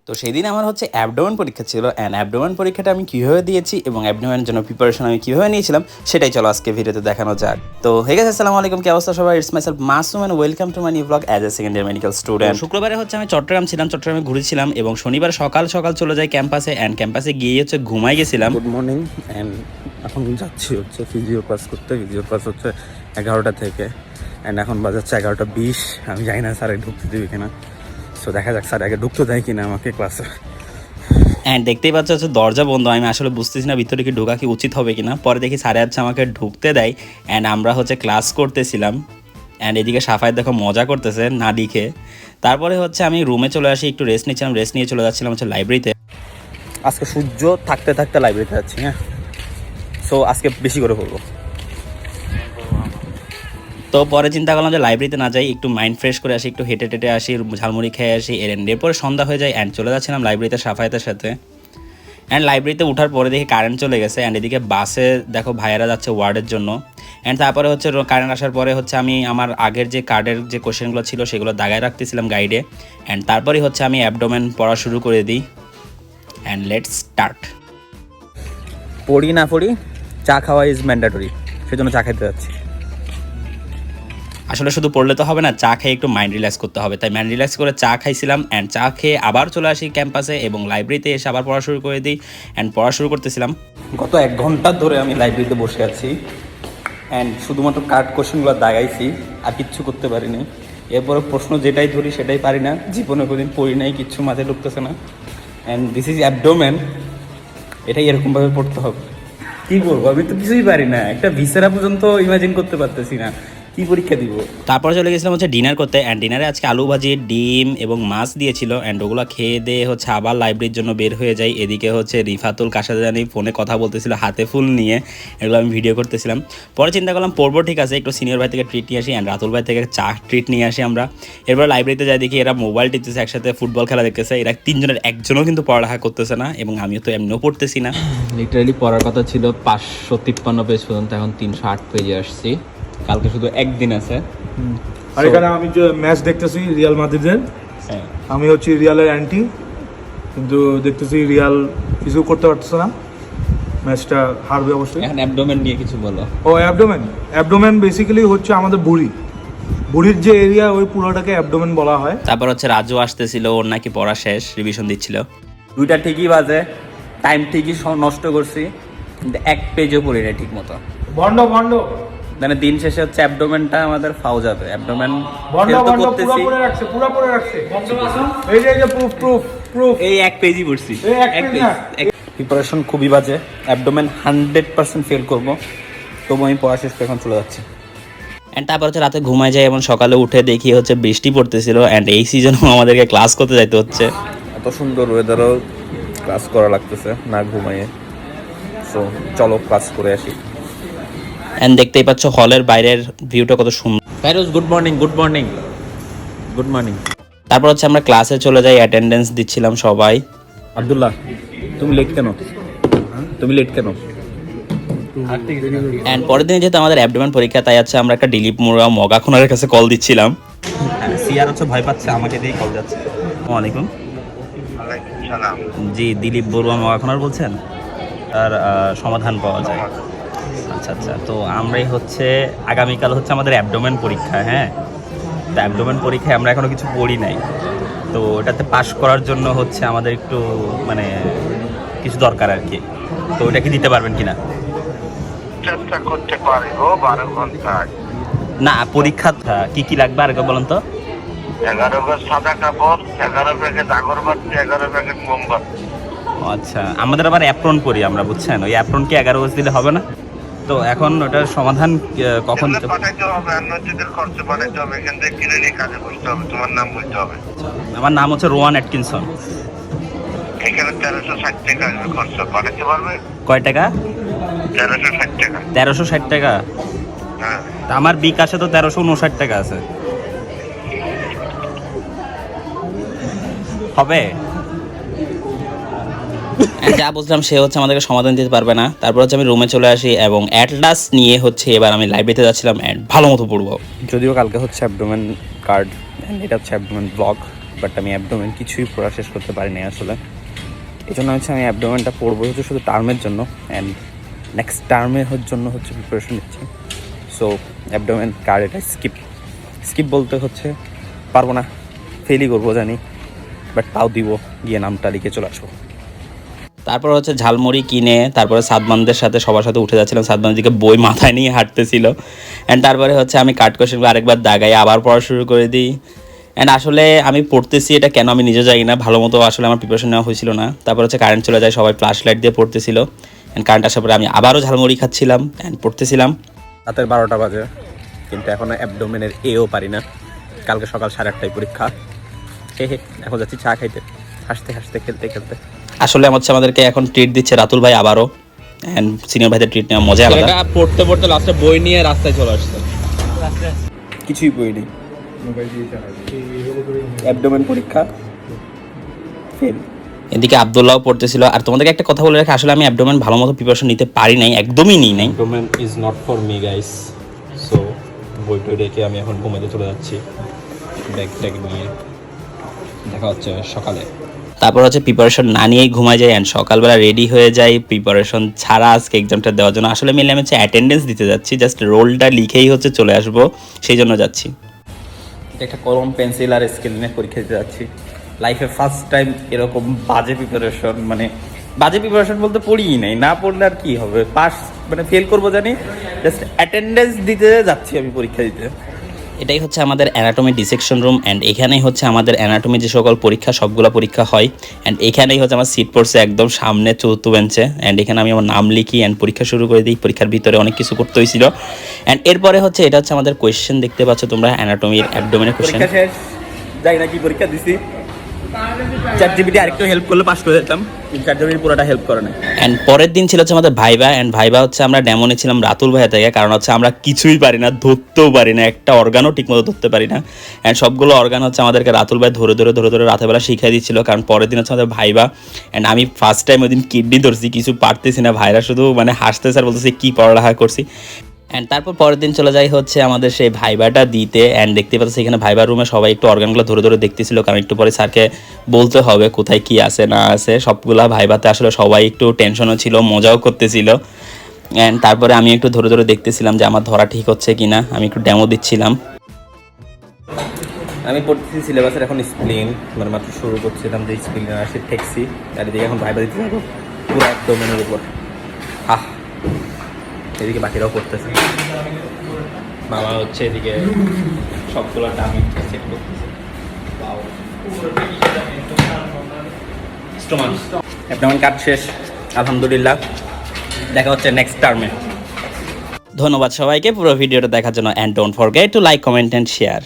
তো সেদিন আমার হচ্ছে অ্যাবডোমেন পরীক্ষা ছিল অ্যান্ড অ্যাবডোমেন পরীক্ষাটা আমি কীভাবে দিয়েছি এবং অ্যাবডোমেনের জন্য প্রিপারেশন আমি কীভাবে নিয়েছিলাম সেটাই চলো আজকে ভিডিওতে দেখানো যাক। তো হে গাইস, আসসালামু আলাইকুম, কি অবস্থা সবাই? It's myself Masum and welcome to my new blog as a second year medical student. শুক্রবারে হচ্ছে আমি চট্টগ্রাম ছিলাম, চট্টগ্রামে ঘুরেছিলাম এবং শনিবার সকাল সকাল চলে যাই ক্যাম্পাসে অ্যান্ড ক্যাম্পাসে গিয়ে হচ্ছে ঘুমাই গেছিলাম। গুড মর্নিং অ্যান্ড এখন যাচ্ছি হচ্ছে ফিজিও ক্লাস করতে। ফিজিও ক্লাস হচ্ছে 11টা থেকে অ্যান্ড এখন বাজাচ্ছে 11টা 20। আমি জানি না স্যার ঢুকতে দিবি কিনা, সো দেখা যাক স্যার আগে ঢুকতে দেয় কিনা আমাকে ক্লাসে। অ্যান্ড দেখতেই পাচ্ছ হচ্ছে দরজা বন্ধ, আমি আসলে বুঝতেছি না ভিতরে কি ঢোকা কি উচিত হবে কিনা। পরে দেখি স্যারে হচ্ছে আমাকে ঢুকতে দেয় অ্যান্ড আমরা হচ্ছে ক্লাস করতেছিলাম অ্যান্ড এদিকে সাফাই দেখো মজা করতেছে না লিখে। তারপরে হচ্ছে আমি রুমে চলে আসি, একটু রেস্ট নিচ্ছিলাম, রেস্ট নিয়ে চলে যাচ্ছিলাম হচ্ছে লাইব্রেরিতে। আজকে সূর্য থাকতে থাকতে লাইব্রেরিতে যাচ্ছি, হ্যাঁ, সো আজকে বেশি করে পড়বো। তো পরে চিন্তা করলাম যে লাইব্রেরিতে না যাই, একটু মাইন্ড ফ্রেশ করে আসি, একটু হেঁটে টেটে আসি, ঝালমুড়ি খেয়ে আসি। এরপরে সন্ধ্যা হয়ে যায় অ্যান্ড চলে যাচ্ছিলাম লাইব্রেরিতে সাফায়েতের সাথে। অ্যান্ড লাইব্রেরিতে ওঠার পরে দেখি কারেন্ট চলে গেছে অ্যান্ড এদিকে বাসে দেখো ভাইয়ারা যাচ্ছে ওয়ার্ডের জন্য। অ্যান্ড তারপরে হচ্ছে কারেন্ট আসার পরে হচ্ছে আমি আমার আগের যে কার্ডের যে কোশ্চেনগুলো ছিল সেগুলো দাগায় রাখতেছিলাম গাইডে। অ্যান্ড তারপরে হচ্ছে আমি অ্যাবডোমেন পড়া শুরু করে দিই অ্যান্ড লেটস স্টার্ট। পড়ি না পড়ি, চা খাওয়া ইজ ম্যান্ডেটরি, সেজন্য চা খেতে যাচ্ছি। আসলে শুধু পড়লে তো হবে না, চা খেয়ে একটু মাইন্ড রিল্যাক্স করতে হবে, তাই মাইন্ড রিল্যাক্স করে চা খাইছিলাম অ্যান্ড চা খেয়ে আবার চলে আসি ক্যাম্পাসে এবং লাইব্রেরিতে এসে আবার পড়া শুরু করে দিই অ্যান্ড পড়া শুরু করতেছিলাম। গত 1 ঘন্টা ধরে আমি লাইব্রেরিতে বসে আছি অ্যান্ড শুধুমাত্র কার্ড কোশ্চেনগুলো দাগাইছি, আর কিচ্ছু করতে পারিনি। এরপরে প্রশ্ন যেটাই ধরি সেটাই পারি না, জীবনে কোনোদিন পড়ি নাই, কিচ্ছু মাথায় ঢুকতেছে না। অ্যান্ড দিস ইজ অ্যাবডোমেন, এটাই এরকমভাবে পড়তে হবে। কী করবো, আমি তো কিছুই পারি না, একটা ভিসেরা পর্যন্ত ইমাজিন করতে পারতেছি না, কী পরীক্ষা দিব। তারপরে চলে গেছিলাম হচ্ছে ডিনার করতে অ্যান্ড ডিনারে আজকে আলু ভাজি, ডিম এবং মাছ দিয়েছিল অ্যান্ড ওগুলো খেয়ে দিয়ে হচ্ছে আবার লাইব্রেরির জন্য বের হয়ে যাই। এদিকে হচ্ছে রিফাতুল কাশাদানি ফোনে কথা বলতেছিল হাতে ফুল নিয়ে, এগুলো আমি ভিডিও করতেছিলাম। পরে চিন্তা করলাম পড়বো ঠিক আছে, একটু সিনিয়র ভাই থেকে ট্রিট নিয়ে আসি অ্যান্ড রাতুল ভাই থেকে চা ট্রিট নিয়ে আসি আমরা। এরপর লাইব্রেরিতে যাই, দেখি এরা মোবাইল টিপতেছে, একসাথে ফুটবল খেলা দেখতেছে। এরা তিনজনের একজনও কিন্তু পড়ালেখা করতেছে না এবং আমিও তো এমনিও পড়তেছি না। লিটারালি পড়ার কথা ছিল 553 পেজ পর্যন্ত, এখন 308 পেজে আসছি। কালকে শুধু একদিন আছে। আর এখানে আমি যে ম্যাচ দেখতেছি রিয়াল মাদ্রিদের, আমি হচ্ছি রিয়ালের অ্যান্টি, কিন্তু দেখতেছি রিয়াল কিছু করতে পারতেছে না, ম্যাচটা হারবে অবশ্যই। এখন অ্যাবডোমেন নিয়ে কিছু বলো। ও অ্যাবডোমেন, অ্যাবডোমেন বেসিক্যালি হচ্ছে আমাদের বুড়ির যে এরিয়া, ওই পুরোটাকে অ্যাবডোমেন বলা হয়। তারপর হচ্ছে রাজু আসতেছিল, ওর নাকি পড়া শেষ, রিভিশন দিচ্ছিল। 2টা ঠিকই বাজে, টাইম ঠিকই নষ্ট করছি, কিন্তু 1 পেজও পড়ি না ঠিক মতো। ভন্ড মানে দিন শেষে হচ্ছে অ্যাবডোমেনটা আমাদের ফাউ যাবে। অ্যাবডোমেন করতেছি, পুরো পড়ে রাখছে। এই যে প্রুফ এই 1 পেজই পড়ছি, এক পেজ না। প্রিপারেশন খুবই বাজে, অ্যাবডোমেন 100% ফেল করবো, তবু আমি পড়া শেষ করে এখন চলে যাচ্ছি। অ্যান্ড তারপর হচ্ছে রাতে ঘুমায় যায় এবং সকালে উঠে দেখি হচ্ছে বৃষ্টি পড়তেছিল অ্যান্ড এই সিজনেও আমাদেরকে ক্লাস করতে যাইতে হচ্ছে। এত সুন্দর ওয়েদারও ক্লাস করা লাগতেছে না ঘুমাইয়ে, সো চলো ক্লাস করে আসি। অ্যান্ড দেখতেই পাচ্ছ হলের বাইরের ভিউটা কত সুন্দর। Feroz, good morning. Good morning, good morning. তারপর হচ্ছে আমরা ক্লাসে চলে যাই, অ্যাটেন্ডেন্স দিচ্ছিলাম সবাই। আব্দুল্লাহ, তুমি লেট কেন? অ্যান্ড পরের দিনে যেহেতু আমাদের অ্যাবডোমেন পরীক্ষা, তাই আছে আমরা একটা দিলীপ মুরা মগা খুনারের কাছে কল দিচ্ছিলাম। সিয়ার হচ্ছে ভয় পাচ্ছে, আমাকে দিয়ে কল যাচ্ছে। ওয়ালাইকুম জি, দিলীপ বড়ুয়া মগাখনার বলছেন? তার সমাধান পাওয়া যায়। আচ্ছা আচ্ছা, তো আমরাই হচ্ছে আগামীকাল হচ্ছে আমাদের অ্যাবডোমেন পরীক্ষা। হ্যাঁ, তো অ্যাবডোমেন পরীক্ষায় আমরা এখনও কিছু পড়ি নাই, তো ওটাতে পাশ করার জন্য হচ্ছে আমাদের একটু মানে কিছু দরকার আর কি। তো ওটা কি দিতে পারবেন কিনা? চেষ্টা করতে পারবো 12 ঘন্টায়। না, পরীক্ষা কি কি লাগবে আর বলেন তো? 11 গজ সাদা কাপড়, 11 প্যাকেট আগরবাতি, 11 প্যাকেট মোমবাতি। আচ্ছা, আমাদের আবার অ্যাপ্রন পরি আমরা, বুঝছেন? ওই অ্যাপ্রন কি 11 গজ দিলে হবে না? তো এখন ওটার সমাধান কখন? পাঠাইতে হবে, আর মসজিদের খরচ পাঠাইতে হবে, এখান থেকে কিনে নিয়ে কাজে বসতে হবে। তোমার নাম বলতে হবে। আমার নাম হচ্ছে রোয়ান অ্যাটকিনসন। এখানে 1360 টাকা আসবে খরচ, পাঠাতে পারবে? কয় টাকা? 1360 টাকা। 1360 টাকা? হ্যাঁ, তা আমার বিকাশে তো 1359 টাকা আছে, হবে? যা বুঝলাম সে হচ্ছে আমাদেরকে সমাধান দিতে পারবে না। তারপর হচ্ছে আমি রুমে চলে আসি এবং অ্যাটলাস নিয়ে হচ্ছে এবার আমি লাইব্রেরিতে যাচ্ছিলাম অ্যান্ড ভালো মতো পড়বো। যদিও কালকে হচ্ছে অ্যাবডোমেন কার্ড, এটা হচ্ছে অ্যাবডোমেন ব্লগ, বাট আমি অ্যাবডোমেন কিছুই পড়া শেষ করতে পারি নাই আসলে। এই জন্য হচ্ছে আমি অ্যাবডোমেনটা পড়বো হচ্ছে শুধু টার্মের জন্য, অ্যান্ড নেক্সট টার্মের জন্য হচ্ছে প্রিপারেশন নিচ্ছি। সো অ্যাবডোমেন কার্ড এটা স্কিপ বলতে হচ্ছে পারবো না, ফেলই করবো জানি, বাট তাও দিব, গিয়ে নামটা লিখে চলে আসবো। তারপর হচ্ছে ঝালমুড়ি কিনে তারপরে সাদমানদের সাথে সবার সাথে উঠে যাচ্ছিলাম, সাদমান দিকে বই মাথায় নিয়ে হাঁটতেছিল। অ্যান্ড তারপরে হচ্ছে আমি কাট কোশ্চেনগুলো আরেকবার দাগাই আবার পড়া শুরু করে দিই। অ্যান্ড আসলে আমি পড়তেছি এটা কেন আমি নিজে জানি না, ভালো মতো আসলে আমার প্রিপারেশন নেওয়া হয়েছিল না। তারপর হচ্ছে কারেন্ট চলে যায়, সবাই ফ্ল্যাশ লাইট দিয়ে পড়তেছিল। অ্যান্ড কারেন্ট আসার পরে আমি আবারও ঝালমুড়ি খাচ্ছিলাম অ্যান্ড পড়তেছিলাম। রাতের 12টা বাজে, কিন্তু এখনও অ্যাবডোমেনের এও পারি না। কালকে সকাল 8:30টায় পরীক্ষা। এখন যাচ্ছি চা খাইতে, হাসতে হাসতে খেলতে খেলতে। আসলে হচ্ছে আমাদেরকে এখন ট্রিট দিচ্ছে রাতুল ভাই আবারও, অ্যান্ড সিনিয়র ভাইদের ট্রিট নেওয়া মজা আলাদা। পড়তে পড়তে লাস্টে বই নিয়ে রাস্তায় চলে আসছে। কিছুই পড়িনি, অ্যাবডোমেন পরীক্ষা ফেল। এদিকে আব্দুল্লাহ পড়তেছিল। আর তোমাদেরকে একটা কথা বলে রাখি, আসলে আমি অ্যাবডোমেন ভালো মতো প্রিপারেশন নিতে পারি নাই, একদমই নিই নাই। Abdomen is not for me guys. So বইটা রেখে আমি এখন ঘুমাতে চলে যাচ্ছি ব্যাগ ট্যাগ নিয়ে। দেখা হচ্ছে সকালে। তারপর হচ্ছে প্রিপারেশন না নিয়েই ঘুমায় যায় অ্যান্ড সকালবেলা রেডি হয়ে যাই প্রিপারেশন ছাড়া আজকে এক্সামটা দেওয়ার জন্য। আসলে মেনলি আমি হচ্ছে অ্যাটেন্ডেন্স দিতে যাচ্ছি, জাস্ট রোলটা লিখেই হচ্ছে চলে আসবো, সেই জন্য যাচ্ছি। একটা কলম পেন্সিল আর স্কেল নিয়ে পরীক্ষা দিতে যাচ্ছি। লাইফে ফার্স্ট টাইম এরকম বাজে প্রিপারেশন, মানে বাজে প্রিপারেশন বলতে পড়িই নাই, না পড়লে আর কি হবে, পাস মানে ফেল করবো জানি, জাস্ট অ্যাটেন্ডেন্স দিতে যাচ্ছি আমি পরীক্ষা দিতে। এটাই হচ্ছে আমাদের অ্যানাটমি ডিসেকশন রুম অ্যান্ড এখানেই হচ্ছে আমাদের অ্যানাটমি যে সকল পরীক্ষা সবগুলো পরীক্ষা হয়। অ্যান্ড এখানেই হচ্ছে আমার সিট পড়ছে একদম সামনে 4th বেঞ্চে। অ্যান্ড এখানে আমি আমার নাম লিখি অ্যান্ড পরীক্ষা শুরু করে দিই। পরীক্ষার ভিতরে অনেক কিছু করতে হয়েছিল। অ্যান্ড এরপরে হচ্ছে এটা হচ্ছে আমাদের কোয়েশ্চেন, দেখতে পাচ্ছ তোমরা অ্যানাটমির অ্যাবডোমেনের কোয়েশ্চেন। পরীক্ষা শেষ, যাই না কি পরীক্ষা দিছি। ChatGPT আরেকটু হেল্প করলে পাস করে যেতাম, কিন্তু ChatGPT পুরোটা হেল্প করে না। অ্যান্ড পরের দিন ছিল হচ্ছে আমাদের ভাইবা। অ্যান্ড ভাইবা হচ্ছে আমরা ডেমো নিয়েছিলাম রাতুল ভাইয়া থেকে, কারণ হচ্ছে আমরা কিছুই পারি না, ধরতেও পারি না, একটা অর্গানও ঠিকমতো ধরতে পারি না। অ্যান্ড সবগুলো অর্গান হচ্ছে আমাদেরকে রাতুল ভাই ধরে ধরে রাতেরবেলা শিখিয়ে দিচ্ছিল, কারণ পরের দিন হচ্ছে আমাদের ভাইবা। অ্যান্ড আমি ফার্স্ট টাইম ওই দিন কিডনি ধরছি, কিছু পারতেছি না, ভাইরা শুধু মানে হাসতেছে আর বলতেছে কী পড়ালেখা করছি। অ্যান্ড তারপর পরের দিন চলে যাই হচ্ছে আমাদের সেই ভাইবাটা দিতে। অ্যান্ড দেখতে পাচ্ছি এখানে ভাইবার রুমে সবাই একটু অর্গানগুলো ধরে দেখতেছিল, কারণ একটু পরে স্যারকে বলতে হবে কোথায় কি আছে না আছে সবগুলা। ভাইবাতে আসলে সবাই একটু টেনশনও ছিল, মজাও করতেছিল। অ্যান্ড তারপরে আমি একটু ধরে দেখতেছিলাম যে আমার ধরা ঠিক হচ্ছে কিনা, আমি একটু ডেমো দিচ্ছিলাম। আমি পড়তেছি সিলেবাসের এখন স্প্লিন, মানে মাত্র শুরু করছিলাম যে স্প্লিন আসে ঠেকছি, আর এদিকে এখন ভাইবা দিতে যাবো পুরো অ্যাবডোমেনের উপর। এদিকে বাকিরাও করতেছে, বাবা হচ্ছে এদিকে সবগুলো দামি চেক করতেছে। অ্যাবডোমেন কাট শেষ আলহামদুলিল্লাহ। দেখা হচ্ছে নেক্সট টার্মে। ধন্যবাদ সবাইকে পুরো ভিডিওটা দেখার জন্য। And don't forget to like, comment and share.